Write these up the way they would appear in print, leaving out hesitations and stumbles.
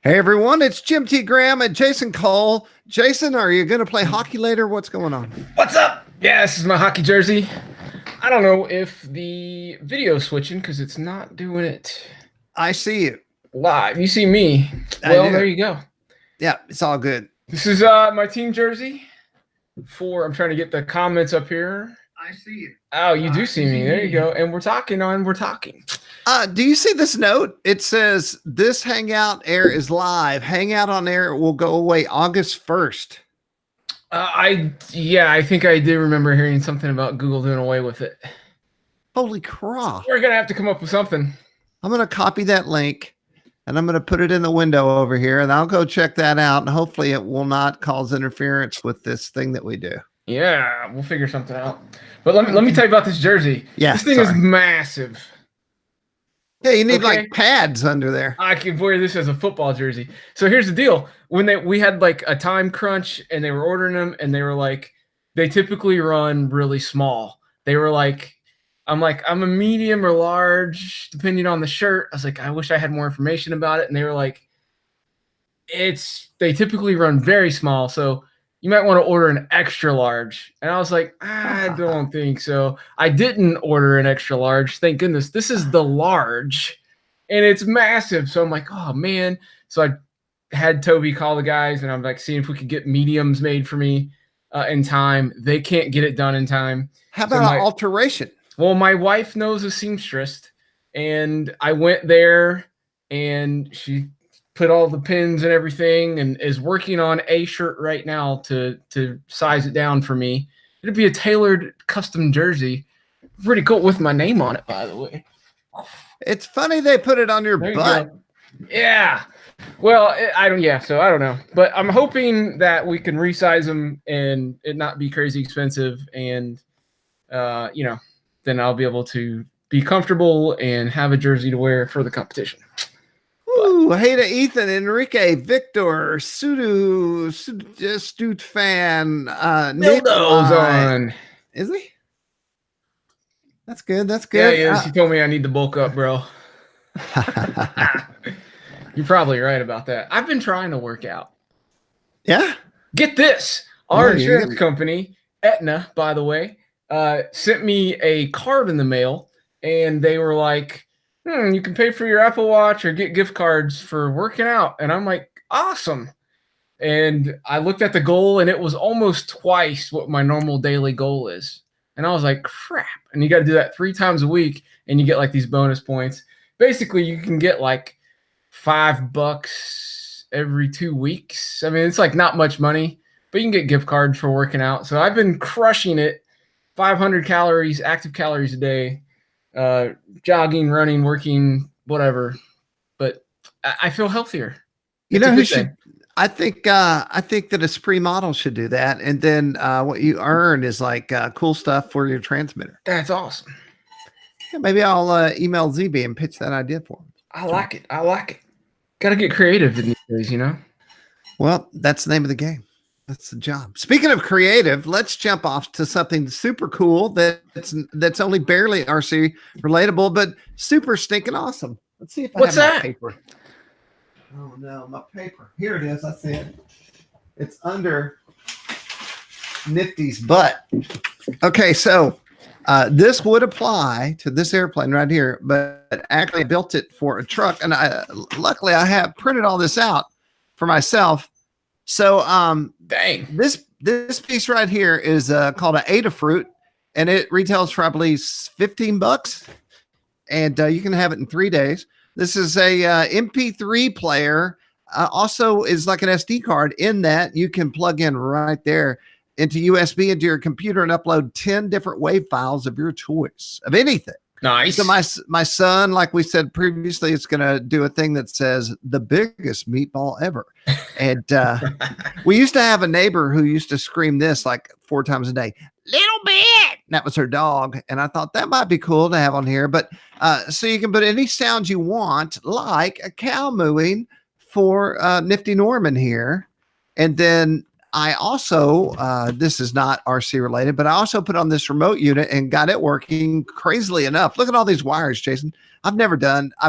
Hey everyone, it's Jim T. Graham and Jason Cole. Jason, are you going to play hockey later? What's going on? What's up? Yeah, this is my hockey jersey. I don't know if the video's switching because it's not doing it I see you. live. You see me. I Well, do. there you go. Yeah, it's all good. This is my team jersey. I'm trying to get the comments up here. I see you. Oh, you do see me. There you go. And we're talking. Do you see this note? It says this Hangout Air is live. Hangout on Air will go away August 1st. I think I did remember hearing something about Google doing away with it. Holy crap. We're going to have to come up with something. I'm going to copy that link and I'm going to put it in the window over here and I'll go check that out. And hopefully it will not cause interference with this thing that we do. Yeah, we'll figure something out. But let me tell you about this jersey. Yeah, this thing is massive. Yeah, you need like pads under there. I can wear this as a football jersey. So here's the deal. When we had like a time crunch and they were ordering them and they were like, they typically run really small. They were like, I'm a medium or large, depending on the shirt. I was like, I wish I had more information about it. And they were like, they typically run very small. So you might want to order an extra large. And I was like, I don't think so. I didn't order an extra large. Thank goodness. This is the large and it's massive. So I'm like, oh man. So I had Toby call the guys and I'm like, seeing if we could get mediums made for me in time. They can't get it done in time. How about an alteration? Well, my wife knows a seamstress and I went there and she put all the pins and everything and is working on a shirt right now to size it down for me. It'd be a tailored custom jersey. Pretty cool with my name on it, by the way. It's funny they put it on your butt. Yeah. Well, I don't know. But I'm hoping that we can resize them and it not be crazy expensive and then I'll be able to be comfortable and have a jersey to wear for the competition. Ooh, hey to Ethan, Enrique, Victor, Sudu, Astute Fan, Nildo's on. Is he? That's good. That's good. Yeah, he told me I need to bulk up, bro. You're probably right about that. I've been trying to work out. Yeah? Get this. Our insurance company, Aetna, by the way, sent me a card in the mail, and they were like, you can pay for your Apple Watch or get gift cards for working out. And I'm like, awesome. And I looked at the goal and it was almost twice what my normal daily goal is. And I was like, crap. And you got to do that 3 times a week and you get like these bonus points. Basically, you can get like $5 every 2 weeks. I mean, it's like not much money, but you can get gift cards for working out. So I've been crushing it. 500 calories, active calories a day. Jogging, running, working, whatever, but I feel healthier. You know who should? I think that a Spree model should do that, and then what you earn is like cool stuff for your transmitter. That's awesome. Yeah, maybe I'll email ZB and pitch that idea for him. I like it. Got to get creative in these days, you know. Well, that's the name of the game. That's the job. Speaking of creative, let's jump off to something super cool that's only barely RC relatable, but super stinking awesome. Let's see if I have my paper. Oh no, my paper. Here it is. I see it. It's under Nifty's butt. Okay, so this would apply to this airplane right here, but actually I built it for a truck, and luckily I have printed all this out for myself. So dang, this piece right here is called an Adafruit, and it retails for I believe $15, and you can have it in 3 days. This is a MP3 player. Also is like an SD card in that you can plug in right there into USB into your computer and upload 10 different WAV files of your choice of anything. Nice. So my son, like we said previously, is going to do a thing that says the biggest meatball ever. And we used to have a neighbor who used to scream this like 4 times a day, little bit. That was her dog. And I thought that might be cool to have on here. But so you can put any sounds you want, like a cow mooing for Nifty Norman here. And then I also, this is not RC related, but I also put on this remote unit and got it working crazily enough. Look at all these wires, Jason. I've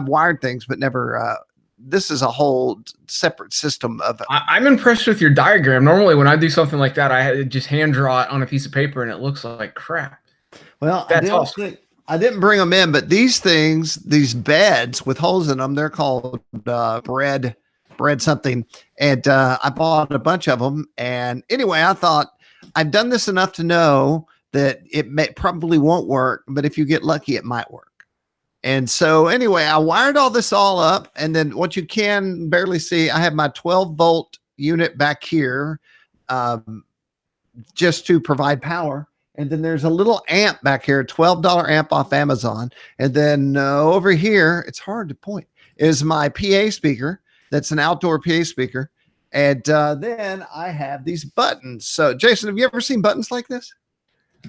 wired things, but never this is a whole separate system of. I'm impressed with your diagram. Normally, when I do something like that, I just hand draw it on a piece of paper, and it looks like crap. Well, that's awesome. I didn't bring them in, but these things, these beds with holes in them, they're called bread something. And I bought a bunch of them. And anyway, I thought I've done this enough to know that it probably won't work, but if you get lucky, it might work. And so anyway, I wired all up. And then what you can barely see, I have my 12-volt unit back here just to provide power. And then there's a little amp back here, $12 amp off Amazon. And then over here, it's hard to point, is my PA speaker. That's an outdoor PA speaker. And then I have these buttons. So Jason, have you ever seen buttons like this?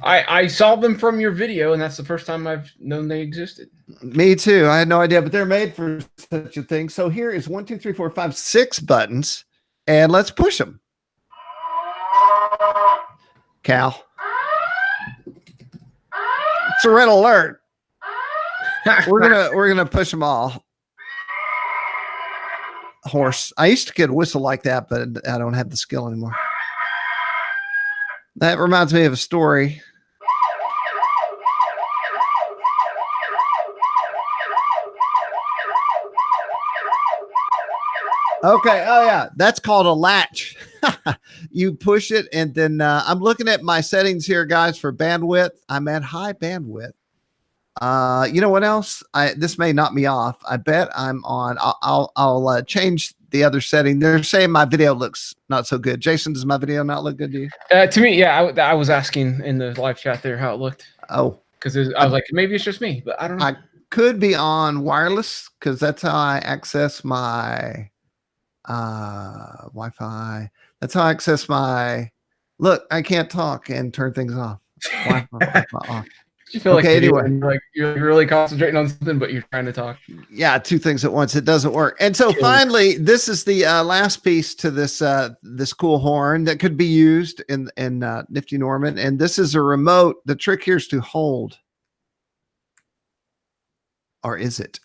I saw them from your video, and that's the first time I've known they existed. Me too. I had no idea, but they're made for such a thing. So here is 1, 2, 3, 4, 5, 6 buttons, and let's push them. Cal. It's a red alert. We're gonna push them all. Horse. I used to get a whistle like that, but I don't have the skill anymore. That reminds me of a story. Okay. Oh yeah, that's called a latch. You push it, and then I'm looking at my settings here, guys, for bandwidth. I'm at high bandwidth. You know what else? This may knock me off. I bet I'm on. I'll change the other setting. They're saying my video looks not so good. Jason, does my video not look good to you? To me, yeah. I was asking in the live chat there how it looked. Oh, because I was like, maybe it's just me, but I don't know. I could be on wireless because that's how I access my Wi-Fi. That's how I access my. Look, I can't talk and turn things off. Wi-Fi off. You feel okay, anyway, you're really concentrating on something, but you're trying to talk. Yeah, 2 things at once. It doesn't work. And so finally, this is the last piece to this this cool horn that could be used in Nifty Norman. And this is a remote. The trick here is to hold. Or is it?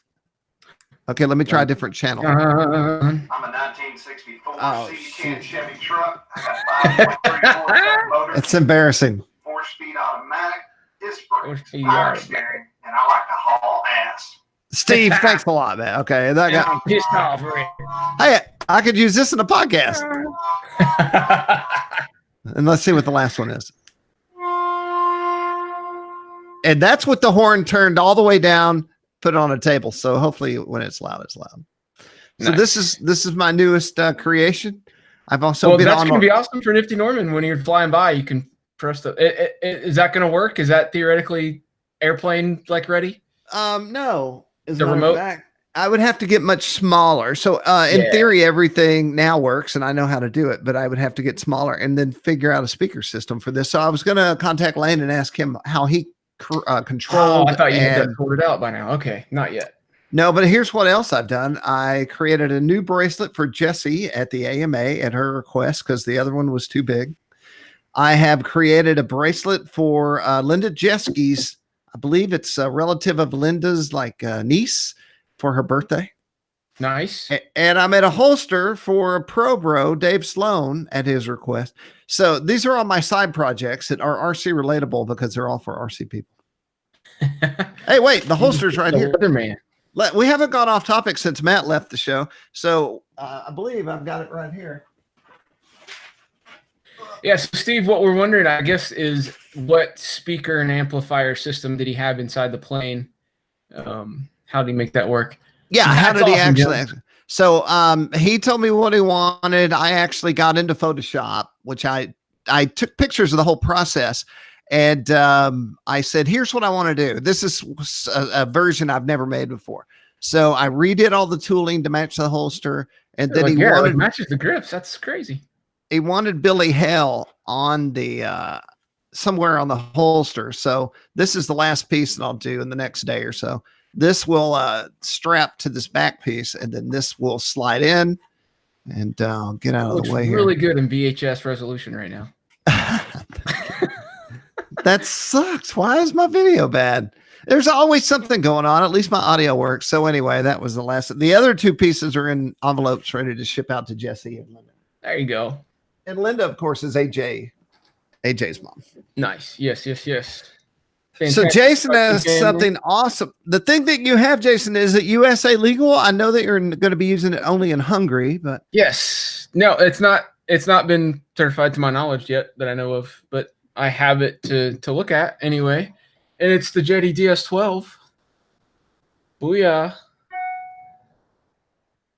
Okay, let me try a different channel. I'm a 1964 C10 Chevy truck. I got 5.34 motor. It's embarrassing. 4-speed automatic. Disc brake, power steering, and I like to haul ass. Steve, thanks a lot, man. Okay, that guy. I'm pissed off. Hey, I could use this in a podcast. And let's see what the last one is. And that's what the horn turned all the way down, put it on a table. So hopefully, when it's loud, it's loud. So nice. This is my newest creation. I've also been that's on. Gonna be awesome for Nifty Norman when you're flying by. You can press the. Is that going to work? Is that theoretically airplane like ready? No. Is the remote? I would have to get much smaller. So in theory, everything now works, and I know how to do it. But I would have to get smaller and then figure out a speaker system for this. So I was going to contact Lane and ask him how he controlled. Oh, I thought you had that sorted out by now. Okay, not yet. No, but here's what else I've done. I created a new bracelet for Jessie at the AMA at her request because the other one was too big. I have created a bracelet for Linda Jeski's. I believe it's a relative of Linda's, like niece, for her birthday. Nice. And I made a holster for a pro bro, Dave Sloan, at his request. So these are all my side projects that are RC relatable because they're all for RC people. Hey, wait, the holster's right here. Weatherman. We haven't gone off topic since Matt left the show. So I believe I've got it right here. Yeah, so Steve, what we're wondering, I guess, is what speaker and amplifier system did he have inside the plane? How did he make that work? Yeah, how did he actually? So he told me what he wanted. I actually got into Photoshop, which I took pictures of the whole process. And I said, here's what I want to do. This is a version I've never made before. So I redid all the tooling to match the holster. And then he wanted it matches the grips. That's crazy. He wanted Billy Hell on the somewhere on the holster. So this is the last piece that I'll do in the next day or so. This will strap to this back piece, and then this will slide in and get out of the way here. Really good in VHS resolution right now. That sucks. Why is my video bad? There's always something going on. At least my audio works. So anyway, that was the last. The other two pieces are in envelopes ready to ship out to Jesse and Linda. There you go. And Linda, of course, is AJ's mom. Nice. Yes. Fantastic. So Jason has something awesome. The thing that you have, Jason, is it USA legal? I know that you're going to be using it only in Hungary, but yes. No, it's not. It's not been certified to my knowledge yet that I know of, but I have it to look at anyway. And it's the Jetty DS12. Booyah.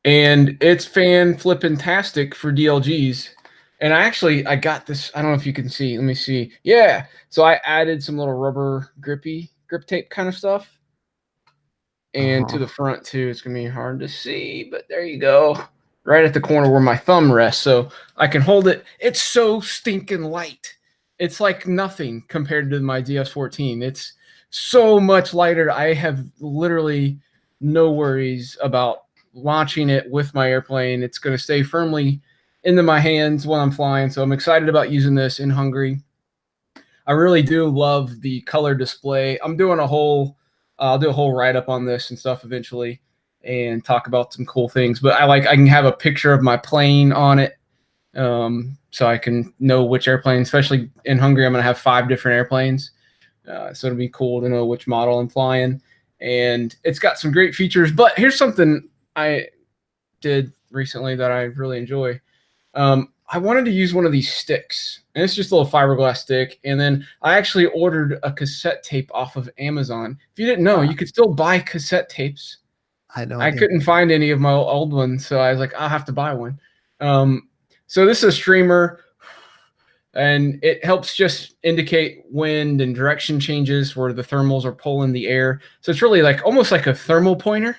And it's fan-flippin-tastic for DLGs. And I got this. I don't know if you can see. Let me see. Yeah. So I added some little rubber grip tape kind of stuff. And to the front too. It's going to be hard to see, but there you go. Right at the corner where my thumb rests. So I can hold it. It's so stinking light. It's like nothing compared to my DS14. It's so much lighter. I have literally no worries about launching it with my airplane. It's going to stay firmly into my hands when I'm flying. So I'm excited about using this in Hungary. I really do love the color display. I'm doing I'll do a whole write-up on this and stuff eventually and talk about some cool things. But I can have a picture of my plane on it. So I can know which airplane, especially in Hungary, I'm going to have 5 different airplanes. So it'll be cool to know which model I'm flying. And it's got some great features. But here's something I did recently that I really enjoy. I wanted to use one of these sticks. And it's just a little fiberglass stick. And then I actually ordered a cassette tape off of Amazon. If you didn't know, you could still buy cassette tapes. I couldn't find any of my old ones. So I was like, I'll have to buy one. So this is a streamer, and it helps just indicate wind and direction changes where the thermals are pulling the air. So it's really almost like a thermal pointer.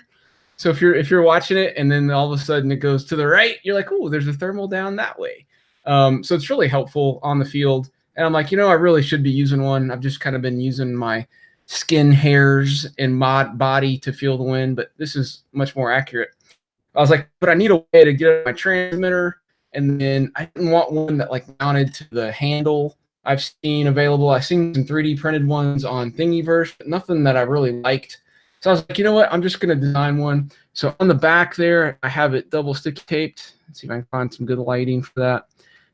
So if you're watching it and then all of a sudden it goes to the right, you're like, oh, there's a thermal down that way. So it's really helpful on the field. And I'm like, I really should be using one. I've just kind of been using my skin hairs and body to feel the wind, but this is much more accurate. I was like, but I need a way to get my transmitter. And then I didn't want one that mounted to the handle. I've seen available. I've seen some 3D printed ones on Thingiverse, but nothing that I really liked. So I was like, you know what? I'm just going to design one. So on the back there, I have it double sticky taped. Let's see if I can find some good lighting for that.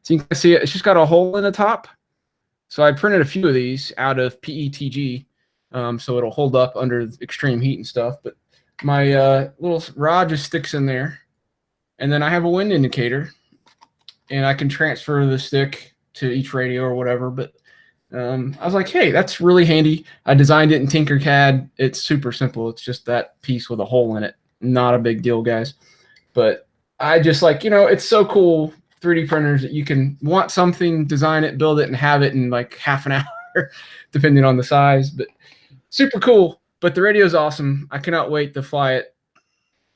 So you can see it. It's just got a hole in the top. So I printed a few of these out of PETG. So it'll hold up under extreme heat and stuff. But my little rod just sticks in there. And then I have a wind indicator. And I can transfer the stick to each radio or whatever. But I was like, hey, that's really handy. I designed it in Tinkercad. It's super simple. It's just that piece with a hole in it. Not a big deal, guys. But I just it's so cool, 3D printers, that you can want something, design it, build it, and have it in half an hour, depending on the size. But super cool. But the radio is awesome. I cannot wait to fly it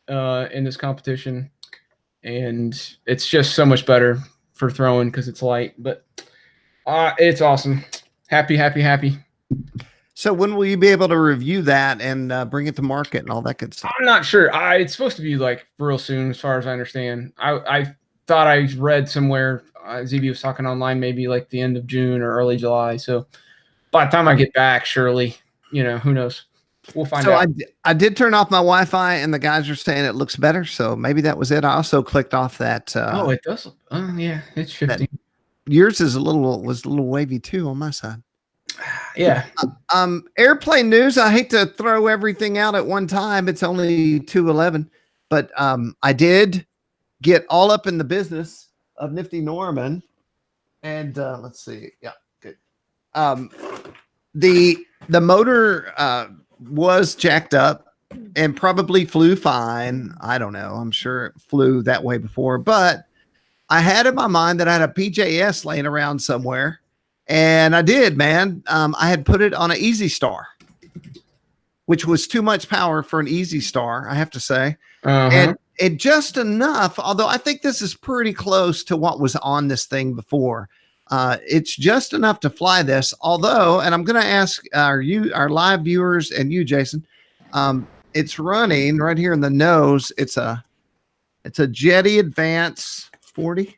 in this competition. And it's just so much better for throwing because it's light. But it's awesome. Happy. So when will you be able to review that and bring it to market and all that good stuff? I'm not sure. It's supposed to be real soon, as far as I understand. I thought I read somewhere ZB was talking online, maybe the end of June or early July. So by the time I get back, surely, who knows? We'll find out. I did turn off my Wi-Fi, and the guys are saying it looks better. So maybe that was it. I also clicked off that. Oh, it does. Yeah, it's 50. Yours was a little wavy too on my side. Yeah. Airplane news. I hate to throw everything out at one time. It's only 2:11, but I did get all up in the business of Nifty Norman, and let's see. Yeah, good. The motor was jacked up and probably flew fine. I don't know. I'm sure it flew that way before, but I had in my mind that I had a PJS laying around somewhere, and I did, man. I had put it on an Easy Star, which was too much power for an Easy Star, I have to say. And it just enough, although I think this is pretty close to what was on this thing before. It's just enough to fly this, although, and I'm going to ask our live viewers and you, Jason, it's running right here in the nose. It's a Jetty Advance 40,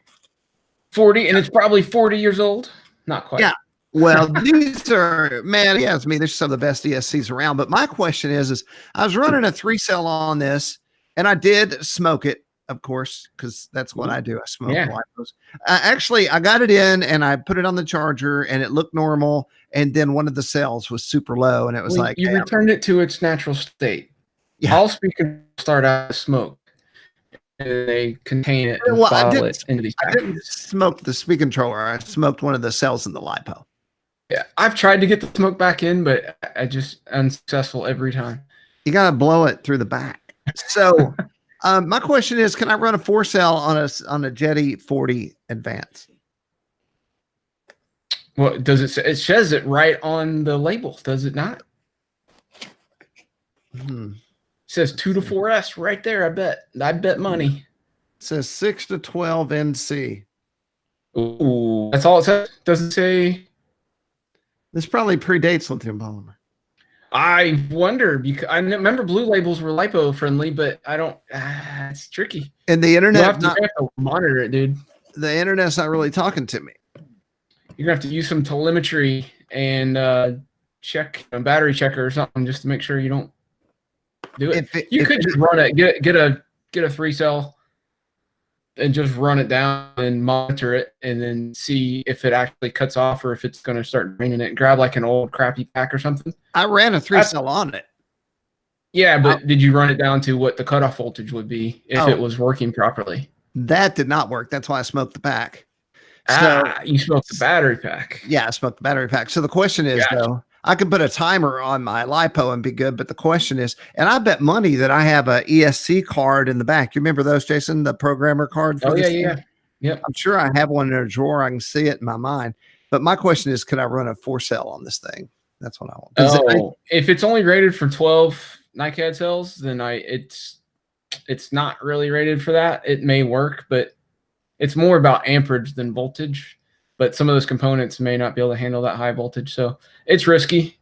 and it's probably 40 years old. Not quite. Yeah. Well, these are, man, yes, I mean, there's some of the best ESCs around. But my question is I was running a 3-cell on this, and I did smoke it, of course, because that's what I do. I smoke lipos. Actually, I got it in and I put it on the charger, and it looked normal. And then one of the cells was super low, and it was like, you returned it to its natural state. Yeah. All speakers start out as smoke, and they contain it and Well, bottle it into these I packages. didn't smoke the speak controller. I smoked one of the cells in the lipo. Yeah, I've tried to get the smoke back in, but I just unsuccessful every time. You got to blow it through the back. So my question is, can I run a 4-cell on a Jetty 40 Advance? Well, does it say? It says it right on the label, does it not? It says 2 to 4S right there. I bet money. It says 6 to 12 NC. Ooh, that's all it says. Doesn't say. This probably predates lithium polymer. I wonder, because I remember blue labels were lipo friendly, but I don't. It's tricky. And the internet, you have to monitor it, dude. The internet's not really talking to me. You're gonna have to use some telemetry and check a battery checker or something just to make sure you don't do it. You could just run it, get a 3-cell, and just run it down and monitor it, and then see if it actually cuts off or if it's going to start draining it. Grab like an old crappy pack or something. I ran a 3-cell on it. Yeah, but did you run it down to what the cutoff voltage would be if it was working properly? That did not work. That's why I smoked the pack. You smoked the battery pack. Yeah, I smoked the battery pack. So the question is, though, I could put a timer on my lipo and be good. But the question is, and I bet money that I have a ESC card in the back. You remember those, Jason? The programmer card? For yeah. I'm sure I have one in a drawer. I can see it in my mind. But my question is, could I run a 4-cell on this thing? That's what I want. If it's only rated for 12 NiCad cells, then it's not really rated for that. It may work, but it's more about amperage than voltage. But some of those components may not be able to handle that high voltage. So it's risky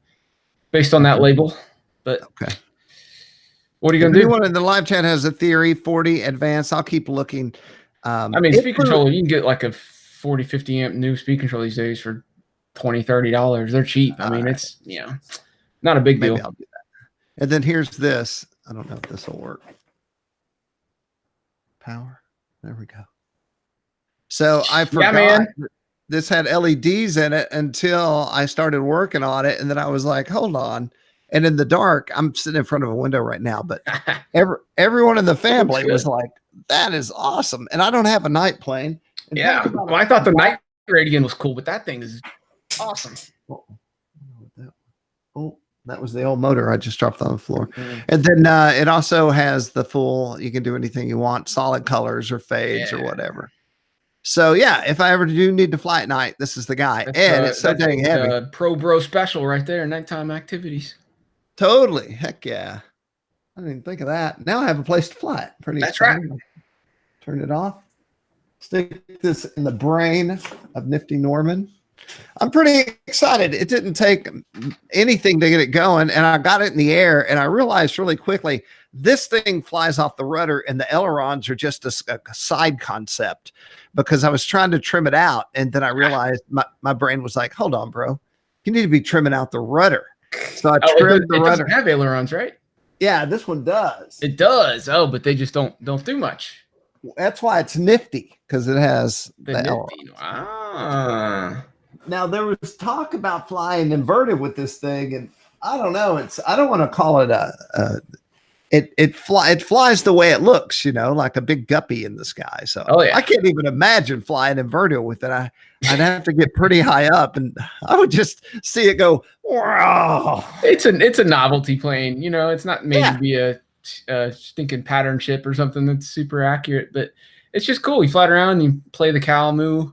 based on that label. But what are you going to do? Anyone in the live chat has a theory, 40 Advanced. I'll keep looking. I mean, speed controller, you can get like a 40, 50 amp new speed controller these days for $20, $30. They're cheap. I mean, it's, not a big deal. Maybe I'll do that. And then here's this. I don't know if this will work. Power. There we go. So I forgot this had LEDs in it until I started working on it. And then I was like, hold on. And in the dark, I'm sitting in front of a window right now, but everyone in the family was like, that is awesome. And I don't have a night plane. Yeah. Well, I thought the night radiant was cool, but that thing is awesome. Oh, that was the old motor I just dropped on the floor. And then it also has the full, you can do anything you want, solid colors or fades or whatever. So yeah, if I ever do need to fly at night, this is the guy. And it's so dang heavy. Pro bro special right there, nighttime activities. Totally. Heck yeah. I didn't even think of that. Now I have a place to fly it. Pretty exciting. Right. Turn it off. Stick this in the brain of Nifty Norman. I'm pretty excited. It didn't take anything to get it going, and I got it in the air, and I realized really quickly this thing flies off the rudder, and the ailerons are just a side concept because I was trying to trim it out, and then I realized my brain was like, hold on, bro. You need to be trimming out the rudder. So I trimmed the rudder. It doesn't have ailerons, right? Yeah, this one does. It does. Oh, but they just don't do much. That's why it's nifty, because it has the nifty. Now there was talk about flying inverted with this thing, and I don't know. I don't want to call it it flies the way it looks, like a big guppy in the sky. So I can't even imagine flying inverted with it. I'd have to get pretty high up, and I would just see it go. Wow. It's a novelty plane, It's not made to be a stinking pattern ship or something that's super accurate, but it's just cool. You fly it around, you play the cow moo.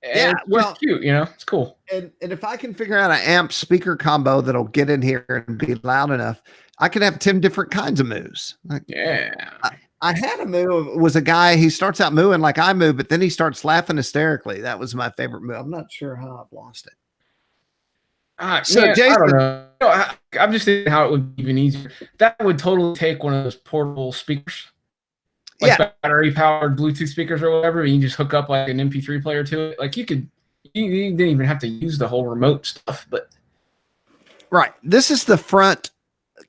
And it's cute, it's cool. And if I can figure out an amp speaker combo that'll get in here and be loud enough, I can have 10 different kinds of moos. I had a moo. It was a guy, he starts out mooing like I moo, but then he starts laughing hysterically. That was my favorite moo. I'm not sure how I've lost it. So Jason, I don't know. I'm just thinking how it would be even easier. That would totally take one of those portable speakers. Battery powered Bluetooth speakers or whatever. You can just hook up like an MP3 player to it. Like you could You didn't even have to use the whole remote stuff, but right. This is the front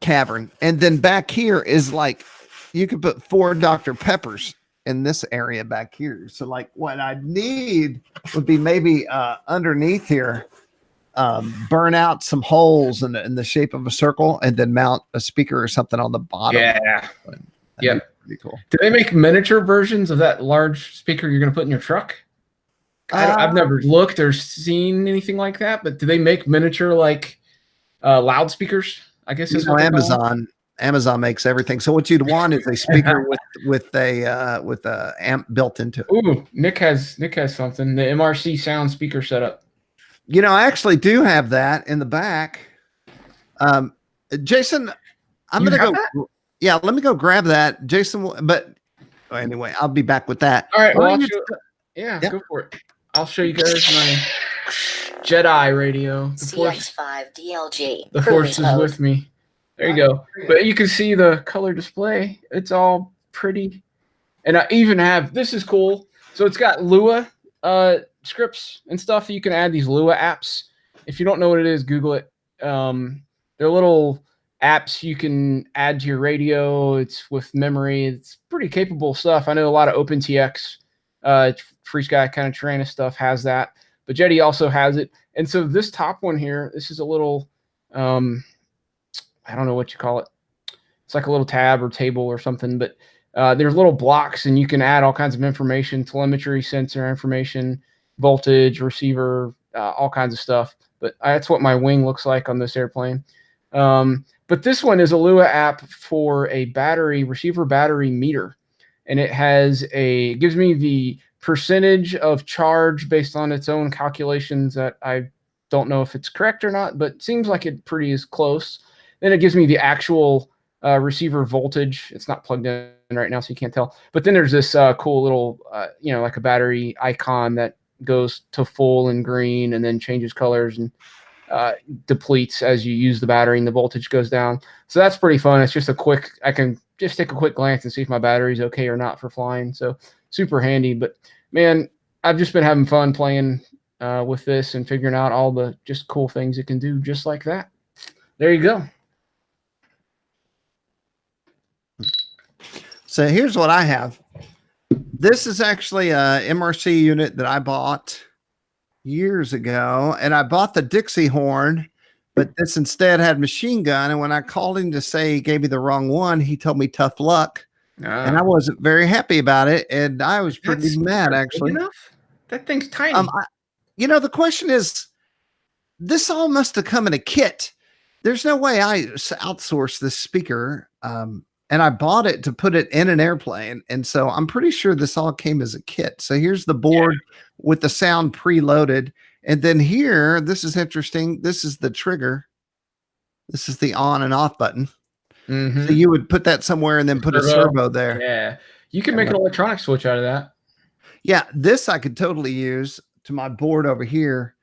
cavern, and then back here is like you could put 4 Dr. Peppers in this area back here. So like what I need would be maybe underneath here, burn out some holes in the shape of a circle, and then mount a speaker or something on the bottom. Yeah. Yeah. Pretty cool. Do they make miniature versions of that large speaker you're going to put in your truck? I've never looked or seen anything like that, but do they make miniature like loudspeakers? I guess is what Amazon makes everything. So what you'd want is a speaker with a amp built into it. Ooh, Nick has something. The MRC sound speaker setup. You know, I actually do have that in the back. Jason, I'm going to go. That? Yeah, let me go grab that, Jason. But anyway, I'll be back with that. All right. Well, go for it. I'll show you guys my Jedi radio. CX5 DLG. The Force is with me. There you go. But you can see the color display. It's all pretty. And I even have, this is cool. So it's got Lua scripts and stuff. You can add these Lua apps. If you don't know what it is, Google it. They're little apps you can add to your radio. It's with memory. It's pretty capable stuff. I know a lot of OpenTX, Free Sky kind of Terrain stuff has that. But Jetty also has it. And so this top one here, this is a little, I don't know what you call it. It's like a little tab or table or something, but there's little blocks and you can add all kinds of information, telemetry, sensor information, voltage, receiver, all kinds of stuff. But that's what my wing looks like on this airplane. But this one is a Lua app for a receiver battery meter. And it gives me the percentage of charge based on its own calculations that I don't know if it's correct or not, but it seems like it pretty is close. Then it gives me the actual receiver voltage. It's not plugged in right now, so you can't tell. But then there's this cool little, like a battery icon that goes to full and green and then changes colors and depletes as you use the battery and the voltage goes down. So that's pretty fun. It's just I can just take a quick glance and see if my battery's okay or not for flying. So super handy. But man, I've just been having fun playing with this and figuring out all the just cool things it can do just like that. There you go. So here's what I have. This is actually a MRC unit that I bought years ago, and I bought the Dixie horn, but this instead had machine gun. And when I called him to say he gave me the wrong one, he told me tough luck, and I wasn't very happy about it, and I was pretty mad actually. That thing's tiny. The question is, this all must have come in a kit. There's no way I outsourced this speaker. And I bought it to put it in an airplane. And so I'm pretty sure this all came as a kit. So here's the board with the sound preloaded. And then here, this is interesting. This is the trigger. This is the on and off button. Mm-hmm. So you would put that somewhere and then put a servo there. Yeah. You can make an electronic switch out of that. Yeah. This I could totally use to my board over here.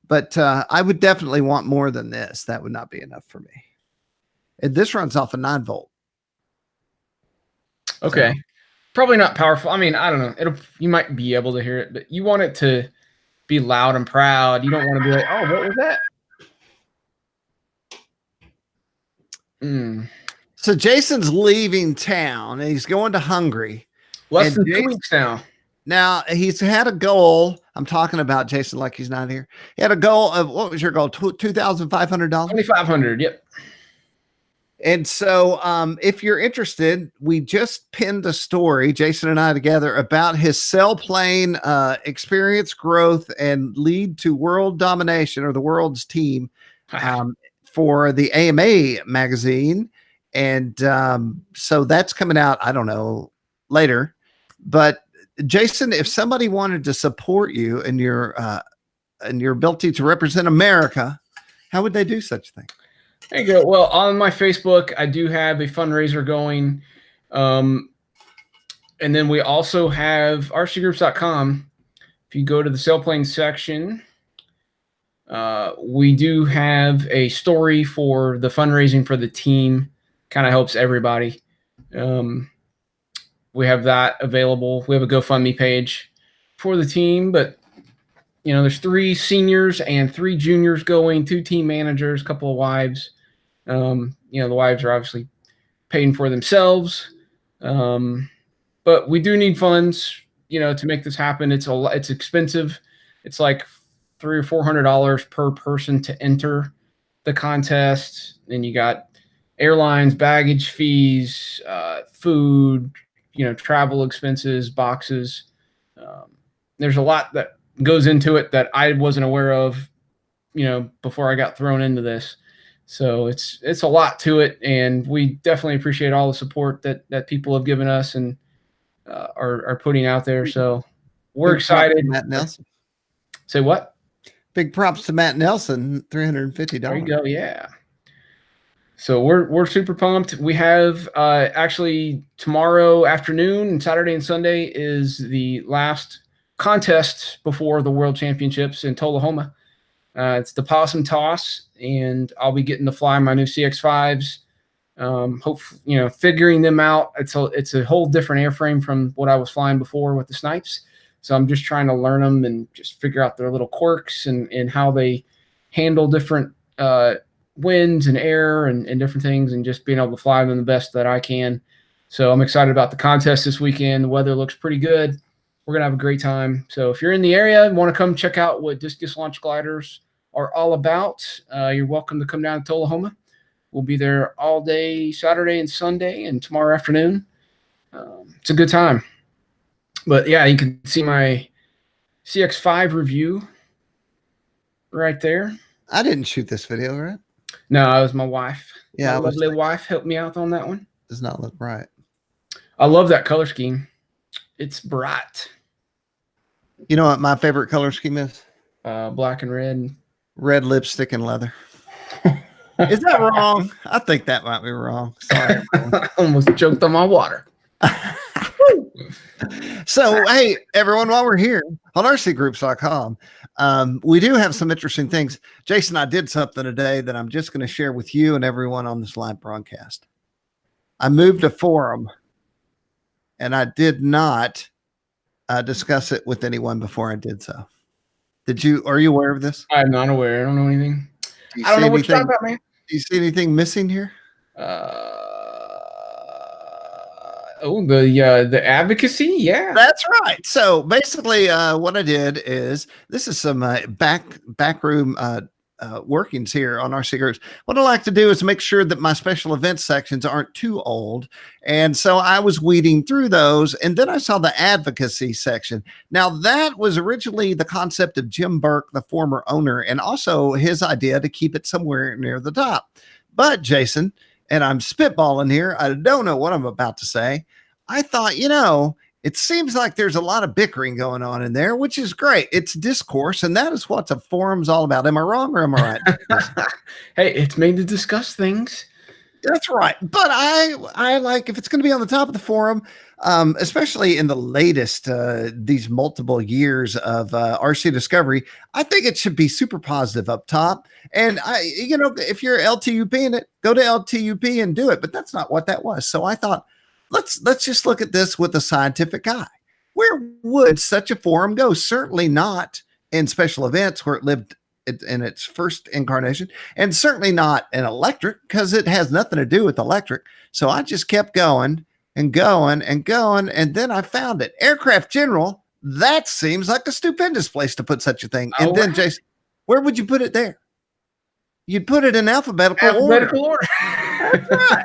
But I would definitely want more than this. That would not be enough for me. And this runs off a 9-volt. Okay. So, probably not powerful. I mean, I don't know. You might be able to hear it, but you want it to be loud and proud. You don't want to be like, oh, what was that? So Jason's leaving town and he's going to Hungary. Less than 2 weeks now. Now he's had a goal. I'm talking about Jason like he's not here. He had a goal of, what was your goal? $2,500? $2,500. Yep. And so if you're interested, we just pinned a story, Jason and I together, about his sailplane experience, growth, and lead to world domination, or the world's team, for the AMA magazine. And so that's coming out, I don't know, later. But Jason, if somebody wanted to support you in your ability to represent America, how would they do such a thing? There you go. Well, on my Facebook, I do have a fundraiser going. And then we also have RCGroups.com. If you go to the Sailplanes section, we do have a story for the fundraising for the team. Kind of helps everybody. We have that available. We have a GoFundMe page for the team, but there's 3 seniors and 3 juniors going, 2 team managers, a couple of wives. The wives are obviously paying for themselves. But we do need funds, to make this happen. It's expensive. It's like $300 or $400 per person to enter the contest. Then you got airlines, baggage fees, food, travel expenses, boxes. There's a lot that goes into it that I wasn't aware of, before I got thrown into this. So it's a lot to it, and we definitely appreciate all the support that people have given us and are putting out there. So we're excited. Matt Nelson. Say what? Big props to Matt Nelson, $350. There you go. Yeah. So we're super pumped. We have actually tomorrow afternoon and Saturday and Sunday is the last contest before the World Championships in Tullahoma. It's the Possum Toss, and I'll be getting to fly my new CX5s. Hopefully, figuring them out. It's a whole different airframe from what I was flying before with the Snipes. So I'm just trying to learn them and just figure out their little quirks and how they handle different winds and air and different things, and just being able to fly them the best that I can. So I'm excited about the contest this weekend. The weather looks pretty good. We're going to have a great time. So if you're in the area and want to come check out what discus launch gliders are all about, you're welcome to come down to Tullahoma. We'll be there all day Saturday and Sunday and tomorrow afternoon. It's a good time. But yeah, you can see my CX5 review right there. I didn't shoot this video, right? No, it was my wife. Yeah, my lovely wife helped me out on that one. Does not look right. I love that color scheme. It's bright. You know what my favorite color scheme is? Black and red. Red lipstick and leather. Is that wrong? I think that might be wrong. Sorry. I almost choked on my water. So, hey, everyone, while we're here on RCGroups.com, we do have some interesting things. Jason, I did something today that I'm just going to share with you and everyone on this live broadcast. I moved a forum, and I did not discuss it with anyone before I did so. Are you aware of this? I'm not aware. I don't know anything. I don't know what you're talking about, man. Do you see anything missing here? The advocacy, yeah, that's right. So basically, what I did is this is some backroom workings here on RC Groups. What I like to do is make sure that my special events sections aren't too old, and so I was weeding through those, and then I saw the advocacy section. Now that was originally the concept of Jim Burke, the former owner, and also his idea to keep it somewhere near the top. But Jason, and I'm spitballing here, I don't know what I'm about to say. I thought, it seems like there's a lot of bickering going on in there, which is great. It's discourse, and that is what a forum's all about. Am I wrong or am I right? Hey, it's made to discuss things. That's right. But I like, if it's going to be on the top of the forum, especially in the latest, these multiple years of RC discovery, I think it should be super positive up top. And if you're LTUP in it, go to LTUP and do it. But that's not what that was. So I thought, let's just look at this with a scientific eye. Where would such a forum go? Certainly not in special events where it lived in its first incarnation, and certainly not in electric, because it has nothing to do with electric. So I just kept going and going and going, and then I found it. Aircraft General, that seems like a stupendous place to put such a thing. And then, Jason, where would you put it there? You'd put it in alphabetical order. That's right.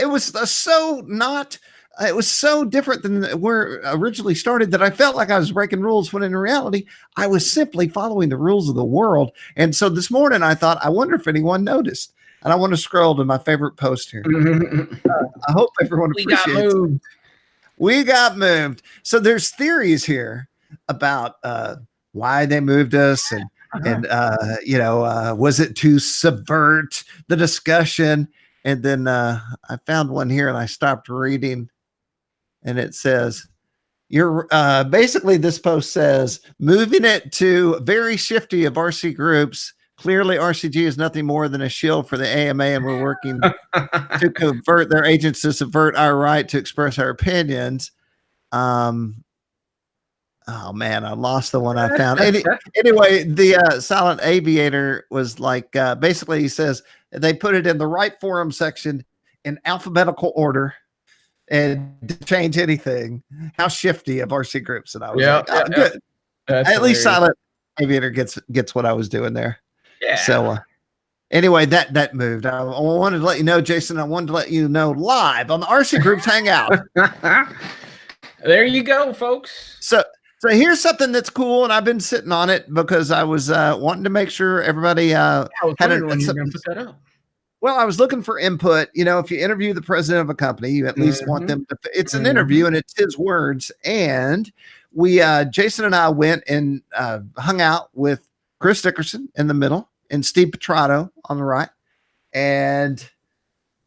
It was it was so different than where it originally started that I felt like I was breaking rules, when in reality, I was simply following the rules of the world. And so this morning I thought, I wonder if anyone noticed. And I want to scroll to my favorite post here. I hope everyone appreciates it. We got moved. So there's theories here about why they moved us, and was it to subvert the discussion? And then I found one here and I stopped reading. And it says, basically this post says, moving it to very shifty of RC Groups. Clearly RCG is nothing more than a shield for the AMA, and we're working to convert their agents to subvert our right to express our opinions. Oh man, I lost the one I found. Anyway, the Silent Aviator was like, basically he says they put it in the right forum section in alphabetical order and didn't change anything. How shifty of RC groups. And I was like, oh, good. At least Silent Aviator gets what I was doing there. Yeah. So anyway, that moved. I wanted to let you know, Jason, I wanted to let you know live on the RC Groups Hangout. There you go, folks. So here's something that's cool, and I've been sitting on it because I was wanting to make sure everybody had when you were gonna put that up. Well, I was looking for input. You know, if you interview the president of a company, you at least want them to, it's an interview and it's his words. And we, Jason and I went and hung out with Chris Dickerson in the middle and Steve Petrato on the right. And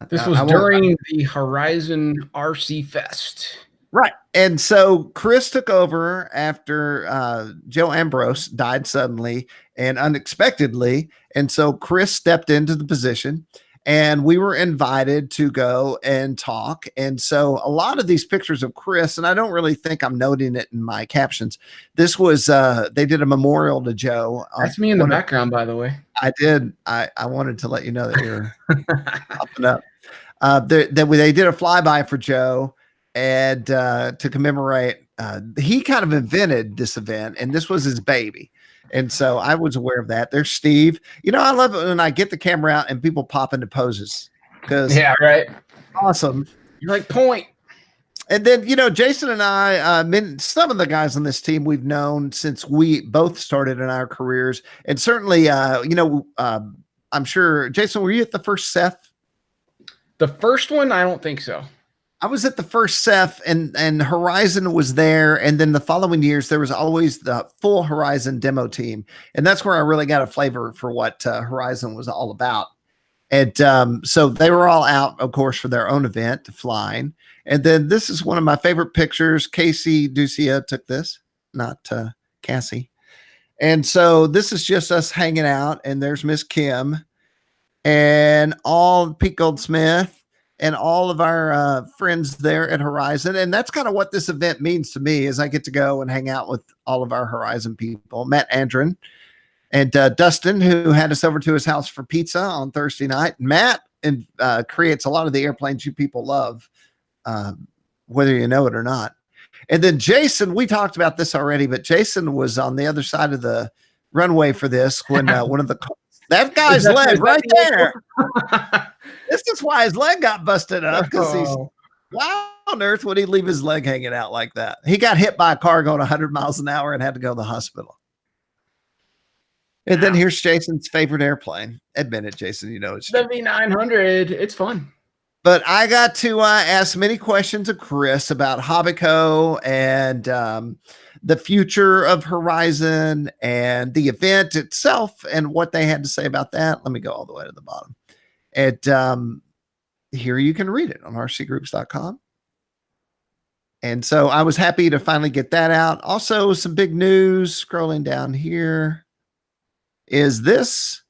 this was during the Horizon RC Fest. Right. And so Chris took over after Joe Ambrose died suddenly and unexpectedly. And so Chris stepped into the position and we were invited to go and talk. And so a lot of these pictures of Chris, and I don't really think I'm noting it in my captions. This was, they did a memorial to Joe. That's me in the background, by the way. I did. I wanted to let you know that you're popping up. They did a flyby for Joe. And to commemorate, he kind of invented this event, and this was his baby. And so I was aware of that. There's Steve. You know, I love it when I get the camera out and people pop into poses because awesome. You're like point. And then, you know, Jason and I, some of the guys on this team we've known since we both started in our careers. And certainly, you know, I'm sure, Jason, were you at the first Seth? The first one? I don't think so. I was at the first Ceph and Horizon was there. And then the following years, there was always the full Horizon demo team. And that's where I really got a flavor for what Horizon was all about. And so they were all out, of course, for their own event, flying. And then this is one of my favorite pictures. Casey Ducia took this, not Cassie. And so this is just us hanging out. And there's Miss Kim and all Pete Goldsmith. And all of our friends there at Horizon. And that's kind of what this event means to me is I get to go and hang out with all of our Horizon people, Matt Andren and Dustin, who had us over to his house for pizza on Thursday night. Matt creates a lot of the airplanes you people love, whether you know it or not. And then Jason, we talked about this already, but Jason was on the other side of the runway for this when one of the that guy's leg right there. This is why his leg got busted up because he's why on earth would he leave his leg hanging out like that? He got hit by a car going 100 miles an hour and had to go to the hospital. And then here's Jason's favorite airplane. Admit it, Jason. You know it's the V900. It's fun. But I got to ask many questions of Chris about Hobbico and the future of Horizon and the event itself and what they had to say about that. Let me go all the way to the bottom. And here you can read it on rcgroups.com. And so I was happy to finally get that out. Also, some big news scrolling down here is this.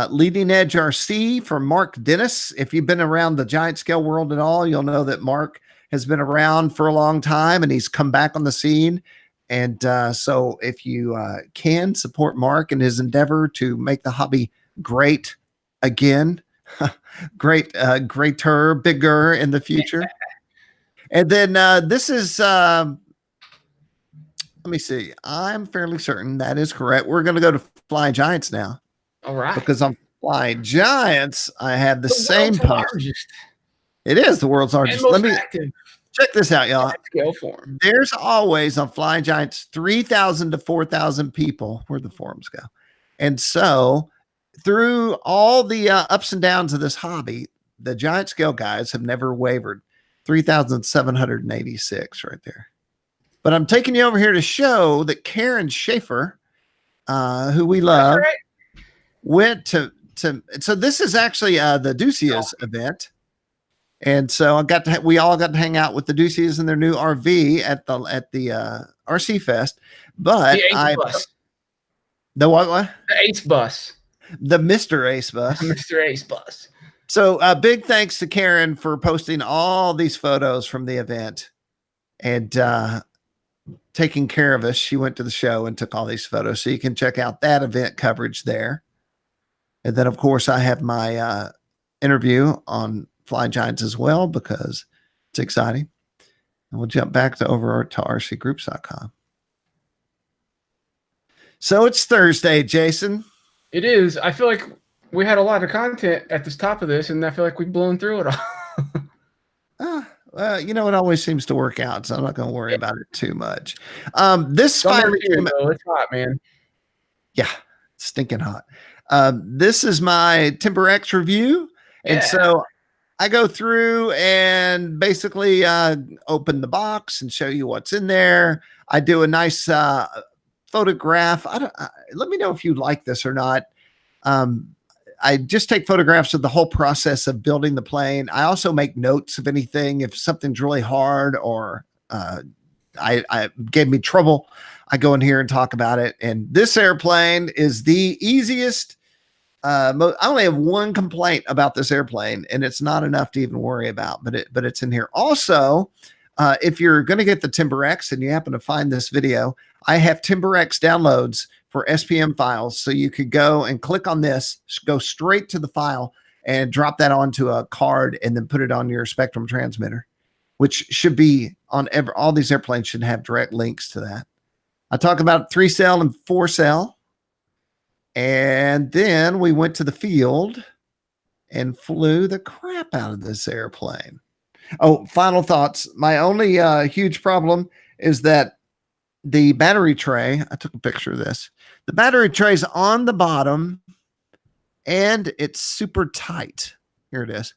Leading Edge RC from Mark Dennis. If you've been around the giant scale world at all, you'll know that Mark has been around for a long time and he's come back on the scene. And so if you can support Mark in his endeavor to make the hobby great again, greater, bigger in the future. And then this is, let me see. I'm fairly certain that is correct. We're going to go to Flying Giants now. All right. Because on Flying Giants, I have the same post. It is the world's largest. Let me check this out, y'all. Scale form. There's always on Flying Giants 3,000 to 4,000 people. Where'd the forums go? And so through all the ups and downs of this hobby, the giant scale guys have never wavered. 3,786 right there. But I'm taking you over here to show that Karen Schaefer, who we love, went to so this is actually the Ducias event. And so we all got to hang out with the Ducias in their new RV at the RC Fest. But the what? The Ace bus. The Mr. Ace bus. Mr. Ace bus. So big thanks to Karen for posting all these photos from the event. And taking care of us. She went to the show and took all these photos. So you can check out that event coverage there. And then, of course, I have my interview on Flying Giants as well because it's exciting. And we'll jump back over to rcgroups.com. So it's Thursday, Jason. It is. I feel like we had a lot of content at the top of this, and I feel like we've blown through it all. You know, it always seems to work out, so I'm not going to worry about it too much. This finally came out. It's hot, man. Yeah, it's stinking hot. This is my Timber X review, and so I go through and basically open the box and show you what's in there. I do a nice photograph. Let me know if you like this or not. I just take photographs of the whole process of building the plane. I also make notes of anything. If something's really hard or I gave me trouble, I go in here and talk about it. And this airplane is the easiest. I only have one complaint about this airplane, and it's not enough to even worry about, but it's in here. Also, if you're going to get the Timber X and you happen to find this video, I have Timber X downloads for SPM files. So you could go and click on this, go straight to the file and drop that onto a card and then put it on your Spectrum transmitter, which should be on all these airplanes should have direct links to that. I talk about 3-cell and 4-cell. And then we went to the field and flew the crap out of this airplane. Oh, final thoughts. My only huge problem is that the battery tray, I took a picture of this. The battery tray is on the bottom and it's super tight. Here it is.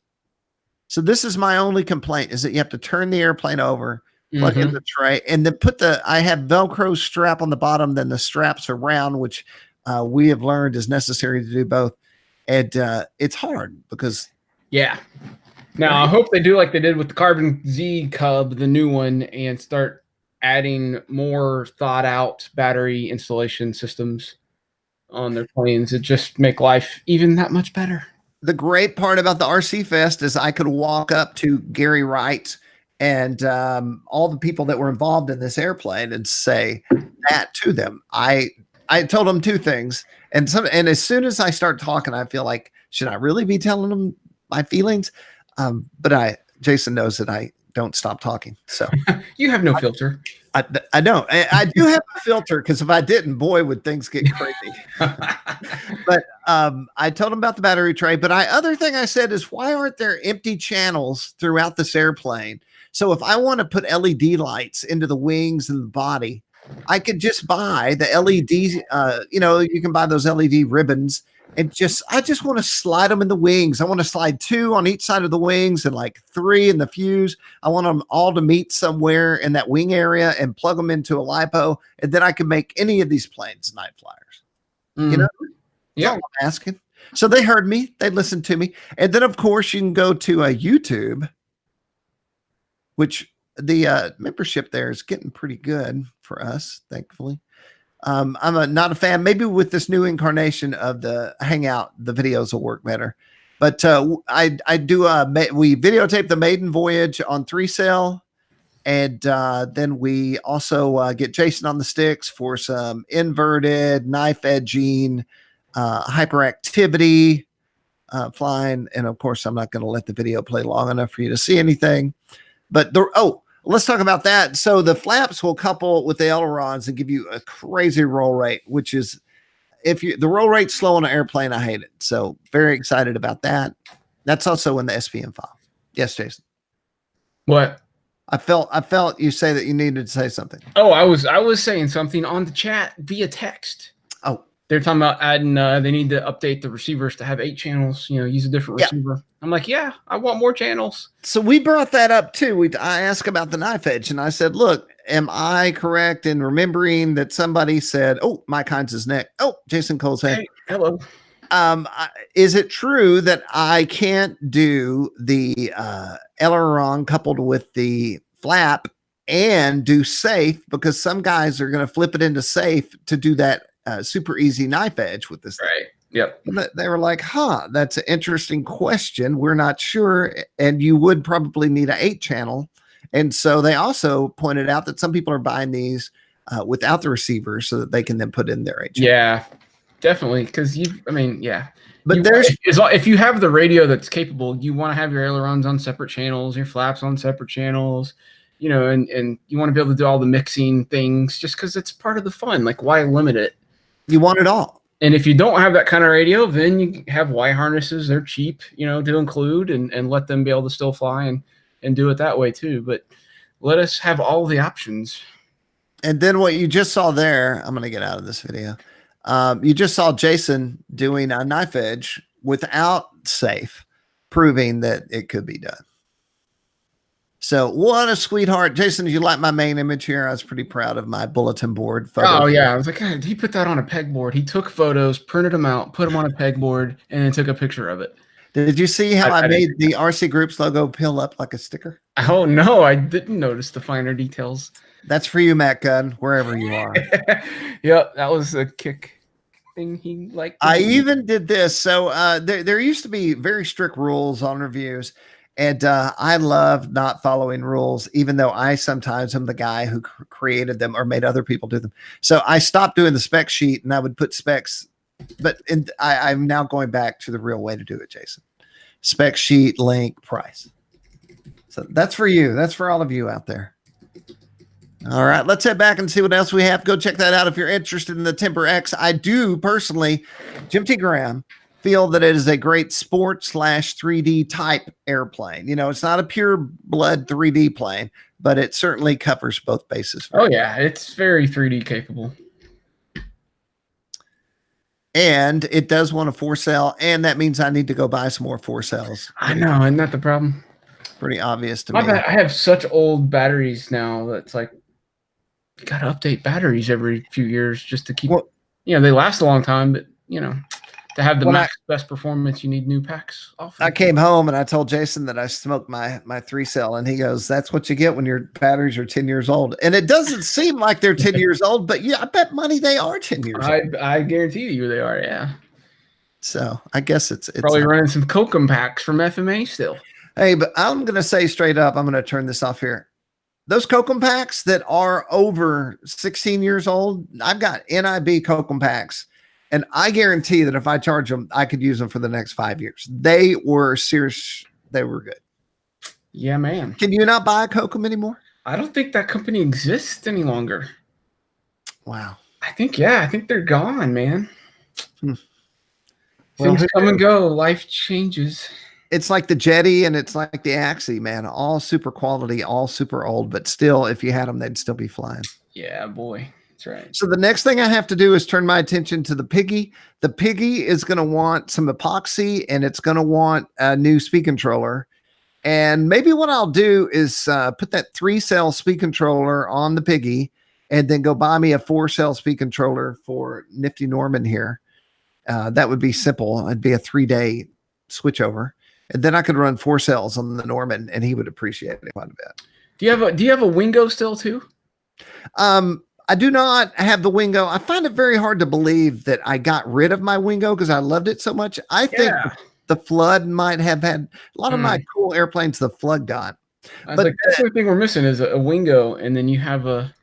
So this is my only complaint, is that you have to turn the airplane over, plug in the tray, and then I have Velcro strap on the bottom, then the straps are round, which we have learned is necessary to do both. And it's hard because. Yeah. Now, I hope they do like they did with the Carbon Z Cub, the new one, and start adding more thought out battery installation systems on their planes. It just make life even that much better. The great part about the RC Fest is I could walk up to Gary Wright and all the people that were involved in this airplane and say that to them. I told them two things, and as soon as I start talking, I feel like, should I really be telling them my feelings? But Jason knows that I don't stop talking. So you have no filter. I don't. I do have a filter, because if I didn't, boy, would things get crazy. But I told him about the battery tray. But other thing I said is, why aren't there empty channels throughout this airplane? So if I want to put LED lights into the wings and the body, I could just buy the LED. You can buy those LED ribbons. And I just want to slide them in the wings. I want to slide 2 on each side of the wings and like 3 in the fuse. I want them all to meet somewhere in that wing area and plug them into a LiPo. And then I can make any of these planes night flyers. You know? Yeah. That's all I'm asking. So they heard me. They listened to me. And then, of course, you can go to YouTube, which the membership there is getting pretty good for us, thankfully. I'm not a fan. Maybe with this new incarnation of the Hangout, the videos will work better. But we videotape the maiden voyage on 3-cell, and then we also get Jason on the sticks for some inverted knife edging, hyperactivity flying, and of course I'm not going to let the video play long enough for you to see anything. But let's talk about that. So the flaps will couple with the ailerons and give you a crazy roll rate, which is, the roll rate's slow on an airplane, I hate it. So very excited about that. That's also in the SPM file. Yes, Jason. What? I felt you say that you needed to say something. Oh, I was saying something on the chat via text. Oh, they're talking about adding, they need to update the receivers to have 8 channels, use a different receiver. I'm like, yeah, I want more channels. So we brought that up too. I asked about the knife edge, and I said, look, am I correct in remembering that somebody said, oh, Mike Hines' neck. Oh, Jason Cole's head. Hey, hello. Is it true that I can't do the aileron coupled with the flap and do safe, because some guys are going to flip it into safe to do that super easy knife edge with this thing? Right. Yep. And they were like, that's an interesting question. We're not sure. And you would probably need an 8-channel. And so they also pointed out that some people are buying these without the receiver so that they can then put in their HF. Yeah, definitely. Because yeah. But if you have the radio that's capable, you want to have your ailerons on separate channels, your flaps on separate channels, and you want to be able to do all the mixing things just because it's part of the fun. Like, why limit it? You want it all. And if you don't have that kind of radio, then you have Y harnesses. They're cheap, to include and let them be able to still fly and do it that way too. But let us have all the options. And then what you just saw there, I'm going to get out of this video. You just saw Jason doing a knife edge without safe, proving that it could be done. So what a sweetheart. Jason, did you like my main image here? I was pretty proud of my bulletin board photo. Oh, yeah. I was like, God, he put that on a pegboard. He took photos, printed them out, put them on a pegboard, and then took a picture of it. Did you see how I made the RCGroups logo peel up like a sticker? Oh, no, I didn't notice the finer details. That's for you, Matt Gunn, wherever you are. Yep, that was a kick thing he liked. I even did this. So there used to be very strict rules on reviews, and I love not following rules, even though I sometimes am the guy who created them or made other people do them. So I stopped doing the spec sheet, and I would put specs, but I'm now going back to the real way to do it, Jason. Spec sheet, link, price. So that's for you. That's for all of you out there. All right, let's head back and see what else we have. Go check that out if you're interested in the Timber X. I do personally, Jim T. Graham, feel that it is a great sport/3D type airplane. It's not a pure blood 3D plane, but it certainly covers both bases. Oh, yeah, it's very 3D capable. And it does want a 4-cell, and that means I need to go buy some more 4-cells. I know, isn't that the problem? Pretty obvious to me. I have such old batteries now that's like, you got to update batteries every few years just to keep, they last a long time, but, to have the best performance, you need new packs. I came home and I told Jason that I smoked my 3-cell, and he goes, that's what you get when your batteries are 10 years old. And it doesn't seem like they're 10 years old, but yeah, I bet money they are 10 years old. I guarantee you they are, yeah. So I guess it's probably running some Kokum Packs from FMA still. Hey, but I'm going to say straight up, I'm going to turn this off here. Those Kokum Packs that are over 16 years old, I've got NIB Kokum Packs, and I guarantee that if I charge them, I could use them for the next 5 years. They were serious. They were good. Yeah, man. Can you not buy a Kokum anymore? I don't think that company exists any longer. Wow. I think they're gone, man. Well, things come and go. Life changes. It's like the Jetty and it's like the Axie, man. All super quality, all super old, but still, if you had them, they'd still be flying. Yeah, boy. That's right. So the next thing I have to do is turn my attention to the Piggy. The Piggy is going to want some epoxy, and it's going to want a new speed controller. And maybe what I'll do is put that 3-cell speed controller on the Piggy and then go buy me a 4-cell speed controller for Nifty Norman here. That would be simple. It'd be a 3-day switchover. And then I could run 4 cells on the Norman, and he would appreciate it quite a bit. Do you have a Wingo still too? I do not have the Wingo. I find it very hard to believe that I got rid of my Wingo because I loved it so much. I think the Flood might have had a lot of my cool airplanes. The Flood got. But like, that's the only thing we're missing is a Wingo, and then you have a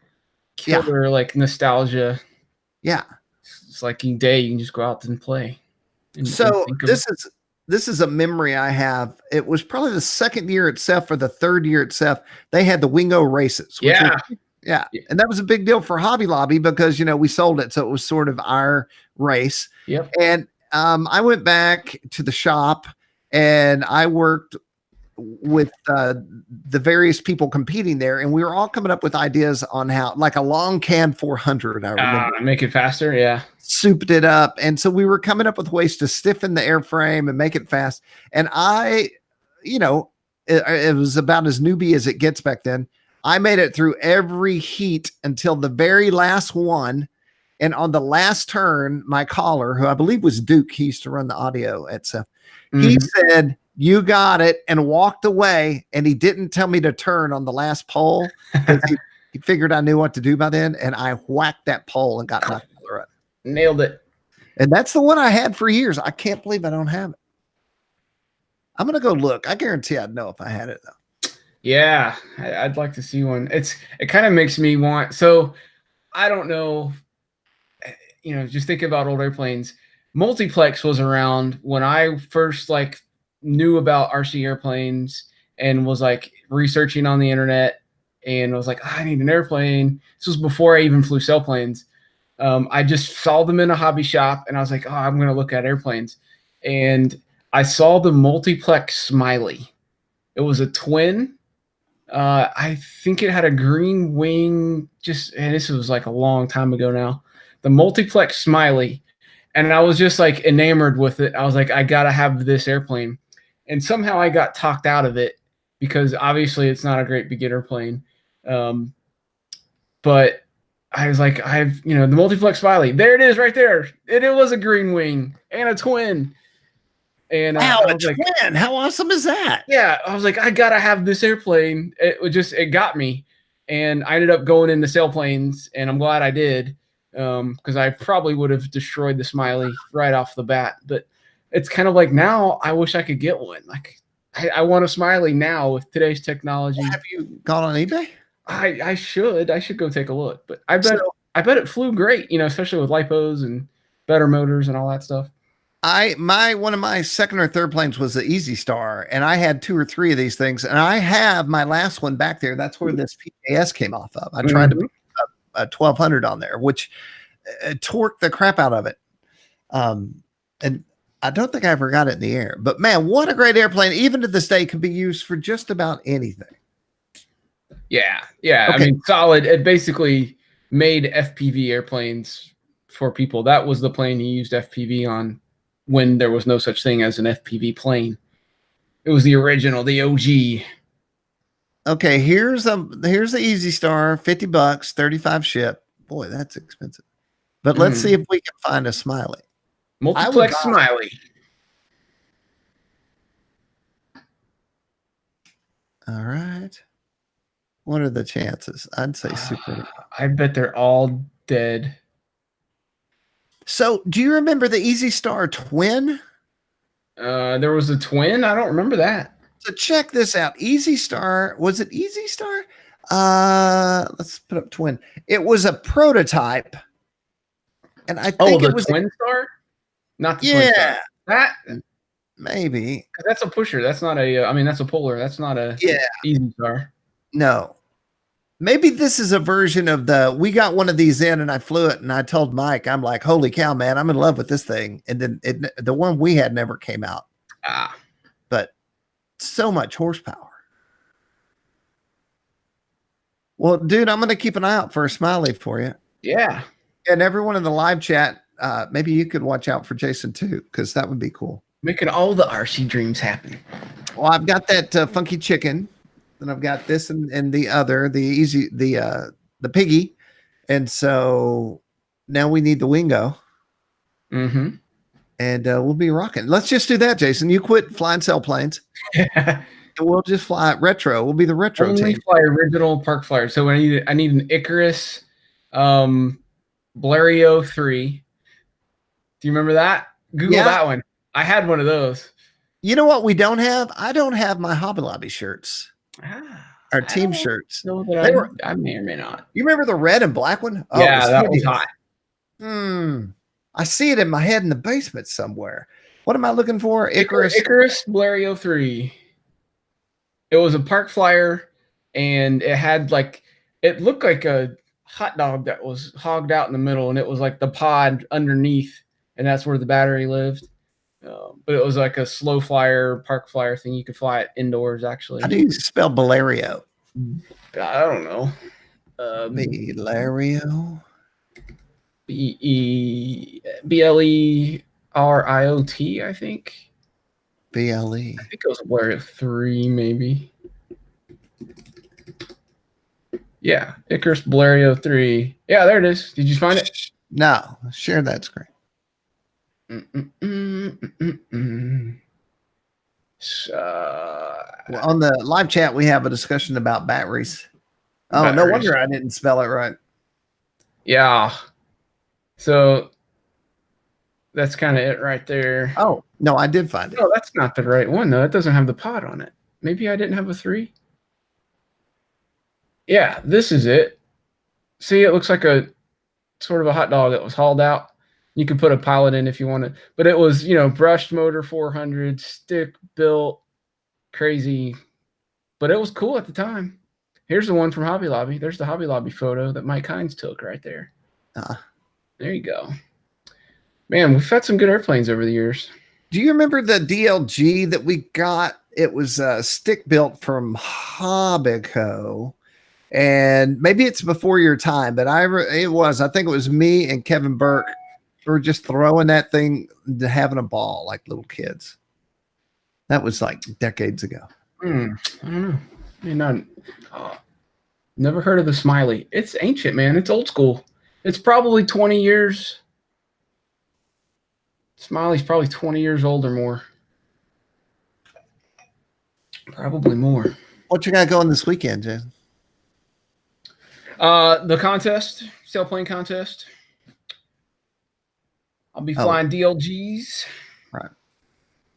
killer like nostalgia. Yeah, it's like in day you can just go out and play. So this is a memory I have. It was probably the second year itself or the third year itself. They had the Wingo races. Yeah. And that was a big deal for Hobby Lobby because, we sold it. So it was sort of our race. Yep. And I went back to the shop and I worked with the various people competing there. And we were all coming up with ideas on how, like a long can 400, I remember. Make it faster. Yeah. Souped it up. And so we were coming up with ways to stiffen the airframe and make it fast. And it was about as newbie as it gets back then. I made it through every heat until the very last one. And on the last turn, my caller, who I believe was Duke, he used to run the audio at Seth, he said, "You got it," and walked away. And he didn't tell me to turn on the last pole because he figured I knew what to do by then. And I whacked that pole and got knocked out of the run. Nailed it. And that's the one I had for years. I can't believe I don't have it. I'm going to go look. I guarantee I'd know if I had it, though. Yeah, I'd like to see one. It kind of makes me want. So I don't know. You know, just thinking about old airplanes. Multiplex was around when I first like knew about RC airplanes and was like researching on the internet and was like, oh, I need an airplane. This was before I even flew sailplanes. I just saw them in a hobby shop and I was like, oh, I'm going to look at airplanes. And I saw the Multiplex Smiley. It was a twin. I think it had a green wing. And this was like a long time ago now. The Multiplex Smiley. And I was just like enamored with it. I was like, I got to have this airplane. And somehow I got talked out of it because obviously it's not a great beginner plane. But I was like, the Multiplex Smiley. There it is right there. It was a green wing and a twin. And wow, a twin. How awesome is that? Yeah. I was like, I got to have this airplane. It got me. And I ended up going into Sailplanes, and I'm glad I did. Because I probably would have destroyed the Smiley right off the bat. But it's kind of like now I wish I could get one. Like I want a Smiley now with today's technology. Have you gone on eBay? I should go take a look. But I bet it flew great, especially with lipos and better motors and all that stuff. One of my second or third planes was the Easy Star, and I had 2 or 3 of these things, and I have my last one back there. That's where this PAS came off of. I tried to put a 1200 on there, which torqued the crap out of it. And I don't think I ever got it in the air, but man, what a great airplane. Even to this day can be used for just about anything. Yeah. Okay. I mean, solid. It basically made FPV airplanes for people. That was the plane he used FPV on when there was no such thing as an FPV plane. It was the original, the OG. Okay, here's the Easy Star, $50, 35 ship. Boy, that's expensive. But let's see if we can find a Smiley. Multiplex Smiley. All right. What are the chances? I'd say super. I bet they're all dead. So, do you remember the Easy Star twin? There was a twin. I don't remember that. So check this out. Easy Star. Was it Easy Star? Let's put up twin. It was a prototype. And I think it was Twin Star? Not the Twin Star. That maybe. That's a pusher. That's not a that's a polar. That's not a Easy Star. No. Maybe this is a version of we got one of these in and I flew it and I told Mike, I'm like, holy cow, man, I'm in love with this thing. And then the one we had never came out. But so much horsepower. Well, dude, I'm going to keep an eye out for a Smiley for you. Yeah. And everyone in the live chat, maybe you could watch out for Jason too, because that would be cool. Making all the RC dreams happen. Well, I've got that funky chicken. And I've got this and the other, the piggy. And so now we need the Wingo. Mm-hmm. And we'll be rocking. Let's just do that, Jason. You quit flying sailplanes. And we'll just fly retro. We'll be the retro team. Fly original park flyer. So I need an Icarus Blériot 3. Do you remember that? Google that one. I had one of those. You know what we don't have? I don't have my Hobby Lobby shirts. Our team shirts. I may or may not. You remember the red and black one? Oh, yeah, that was hot. I see it in my head in the basement somewhere. What am I looking for? Icarus Blériot 3. It was a park flyer, and it had it looked like a hot dog that was hogged out in the middle, and it was like the pod underneath, and that's where the battery lived. But it was like a slow flyer, park flyer thing. You could fly it indoors, actually. How do you spell Blériot? I don't know. Blériot. BLERIOT, I think. BLE. I think it was Blériot 3, maybe. Yeah, Icarus Blériot 3. Yeah, there it is. Did you find it? No, share that screen. Well, on the live chat, we have a discussion about batteries. Oh, no wonder I didn't spell it right. Yeah. So that's kind of it right there. Oh, no, I did find it. No, that's not the right one, though. It doesn't have the pod on it. Maybe I didn't have a 3. Yeah, this is it. See, it looks like a sort of a hot dog that was hauled out. You could put a pilot in if you wanted, but it was, brushed motor 400, stick built, crazy, but it was cool at the time. Here's the one from Hobby Lobby. There's the Hobby Lobby photo that Mike Hines took right there. There you go. Man, we've had some good airplanes over the years. Do you remember the DLG that we got? It was stick built from Hobbico. And maybe it's before your time, but I think it was me and Kevin Burke. We were just throwing that thing, having a ball like little kids. That was like decades ago. I don't know. Never heard of the Smiley. It's ancient, man. It's old school. It's probably 20 years. Smiley's probably 20 years old or more. Probably more. What you got going this weekend, Jason? The contest, sailplane contest. I'll be flying DLGs. Right.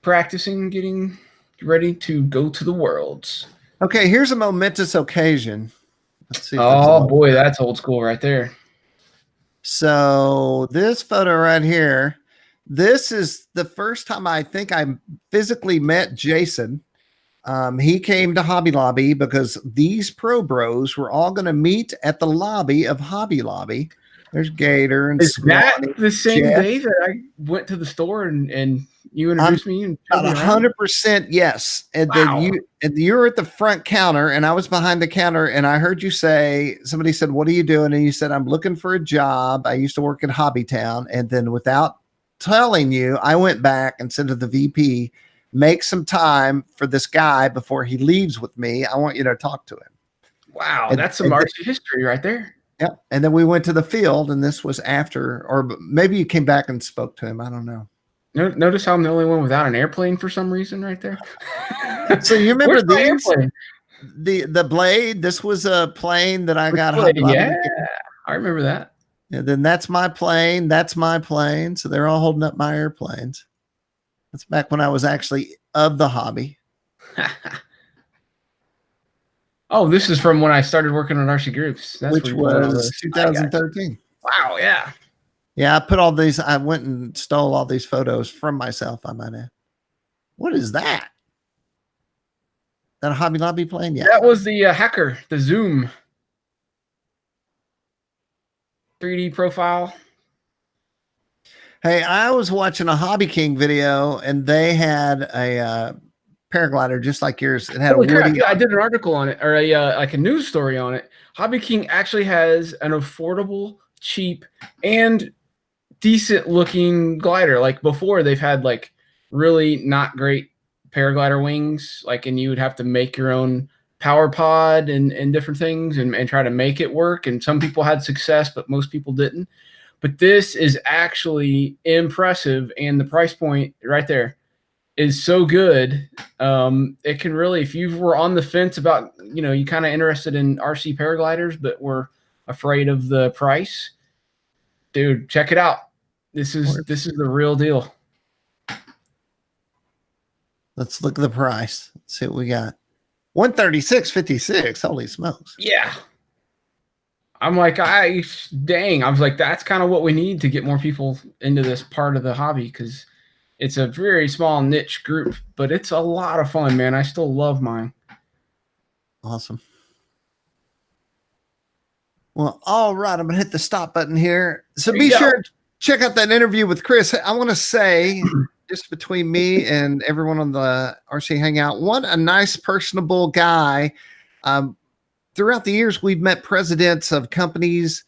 Practicing, getting ready to go to the Worlds. Okay, here's a momentous occasion. Let's see. Oh boy, that's old school right there. So this photo right here, this is the first time I think I physically met Jason. He came to Hobby Lobby because these pro bros were all going to meet at the lobby of Hobby Lobby. There's Gator and is that Scrawny, the same Jeff. day that I went to the store and you introduced me? And 100% yes. And wow. then you were at the front counter and I was behind the counter and I heard you say, somebody said, "What are you doing?" And you said, "I'm looking for a job. I used to work at Hobbytown." And then without telling you, I went back and said to the VP, "Make some time for this guy before he leaves with me. I want you to talk to him." Wow, that's some RC history right there. Yep. And then we went to the field, and this was after, or maybe you came back and spoke to him. I don't know. Notice how I'm the only one without an airplane for some reason right there. So you remember these? The Blade? This was a plane that I got. Yeah, I remember that. And then that's my plane. That's my plane. So they're all holding up my airplanes. That's back when I was actually of the hobby. Oh, this is from when I started working on RCGroups. Which was 2013. Wow, yeah. Yeah, I put all these, I went and stole all these photos from myself, I might add. What is that? That a Hobby Lobby plane? Yeah. That was the Hacker, the Zoom 3D profile. Hey, I was watching a Hobby King video and they had a paraglider just like yours. It had Holy a woody. crap, I did an article on it, or like a news story on it. Hobby King actually has an affordable, cheap, and decent looking glider. Like before, they've had like really not great paraglider wings, and you would have to make your own power pod and different things and try to make it work. And some people had success, but most people didn't. But this is actually impressive, and the price point right there is so good. It can really, if you were on the fence about, you kind of interested in RC paragliders, but were afraid of the price, dude, check it out. This is the real deal. Let's look at the price. Let's see what we got. $136.56. Holy smokes. Yeah. I'm like, dang. I was like, that's kind of what we need to get more people into this part of the hobby, because it's a very small niche group, but it's a lot of fun, man. I still love mine. Awesome. Well, all right. I'm going to hit the stop button here. So be sure to check out that interview with Chris. I want to say, just between me and everyone on the RC Hangout, what a nice, personable guy. Throughout the years, we've met presidents of companies,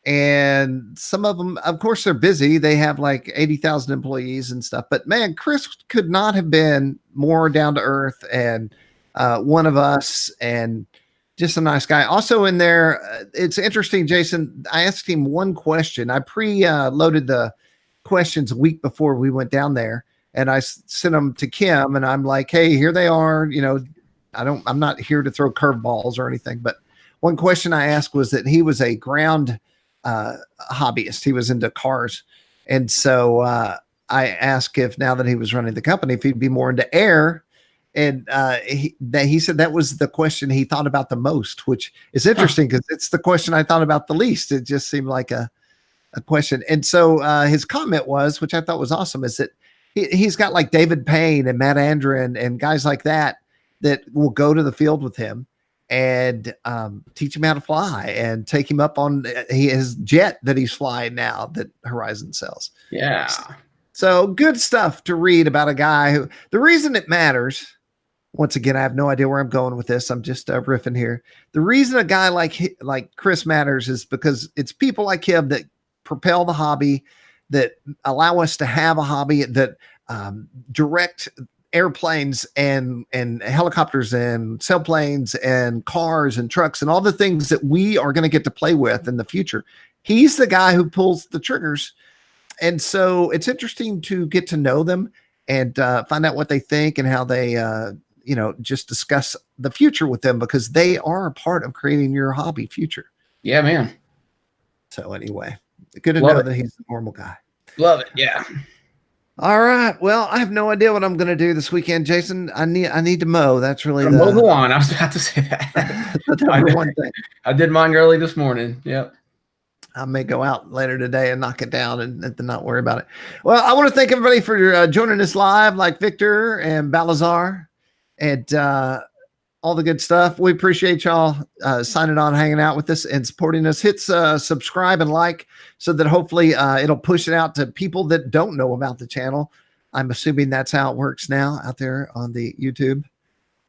and some of them, of course, they're busy. They have like 80,000 employees and stuff. But man, Chris could not have been more down to earth and one of us, and just a nice guy. Also in there, it's interesting, Jason, I asked him one question. I pre-loaded the questions a week before we went down there, and I sent them to Kim, and I'm like, hey, here they are. I'm not here to throw curveballs or anything, but one question I asked was that he was a ground hobbyist. He was into cars. And so I asked if, now that he was running the company, if he'd be more into air. And he said that was the question he thought about the most, which is interesting because it's the question I thought about the least. It just seemed like a a question. And so his comment was, which I thought was awesome, is that he's got like David Payne and Matt Andrin and guys like that will go to the field with him and teach him how to fly and take him up on his jet that he's flying now that Horizon sells. Yeah. So good stuff to read about a guy who, the reason it matters, once again, I have no idea where I'm going with this. I'm just riffing here. The reason a guy like Chris matters is because it's people like him that propel the hobby, that allow us to have a hobby, that direct airplanes and helicopters and sailplanes and cars and trucks and all the things that we are going to get to play with in the future. He's the guy who pulls the triggers. And so it's interesting to get to know them and find out what they think and how they, just discuss the future with them, because they are a part of creating your hobby future. Yeah, man. So anyway, good to know that he's a normal guy. Love it. Yeah. All right. Well, I have no idea what I'm going to do this weekend, Jason. I need to mow. That's really mow the lawn. I was about to say that. the number one thing. I did mine early this morning. Yep. I may go out later today and knock it down and not worry about it. Well, I want to thank everybody for joining us live, like Victor and Balazar and all the good stuff. We appreciate y'all signing on, hanging out with us and supporting us. Hit subscribe and like so that hopefully it'll push it out to people that don't know about the channel. I'm assuming that's how it works now out there on the YouTube.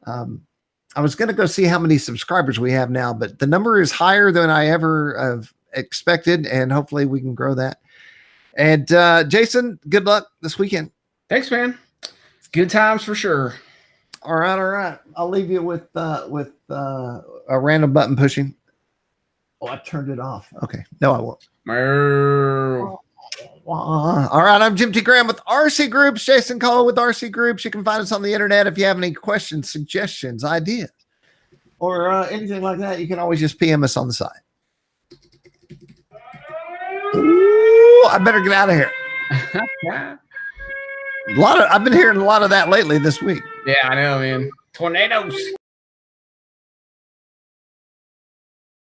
I was going to go see how many subscribers we have now, but the number is higher than I ever have expected, and hopefully we can grow that. And Jason, good luck this weekend. Thanks, man. Good times for sure. All right. I'll leave you with a random button pushing. Oh, I turned it off. Okay, no, I won't. All right, I'm Jim T. Graham with RCGroups. Jason Cole with RCGroups. You can find us on the internet. If you have any questions, suggestions, ideas, or anything like that, you can always just PM us on the side. Ooh, I better get out of here. I've been hearing a lot of that lately this week. Yeah, I know, man. Tornadoes.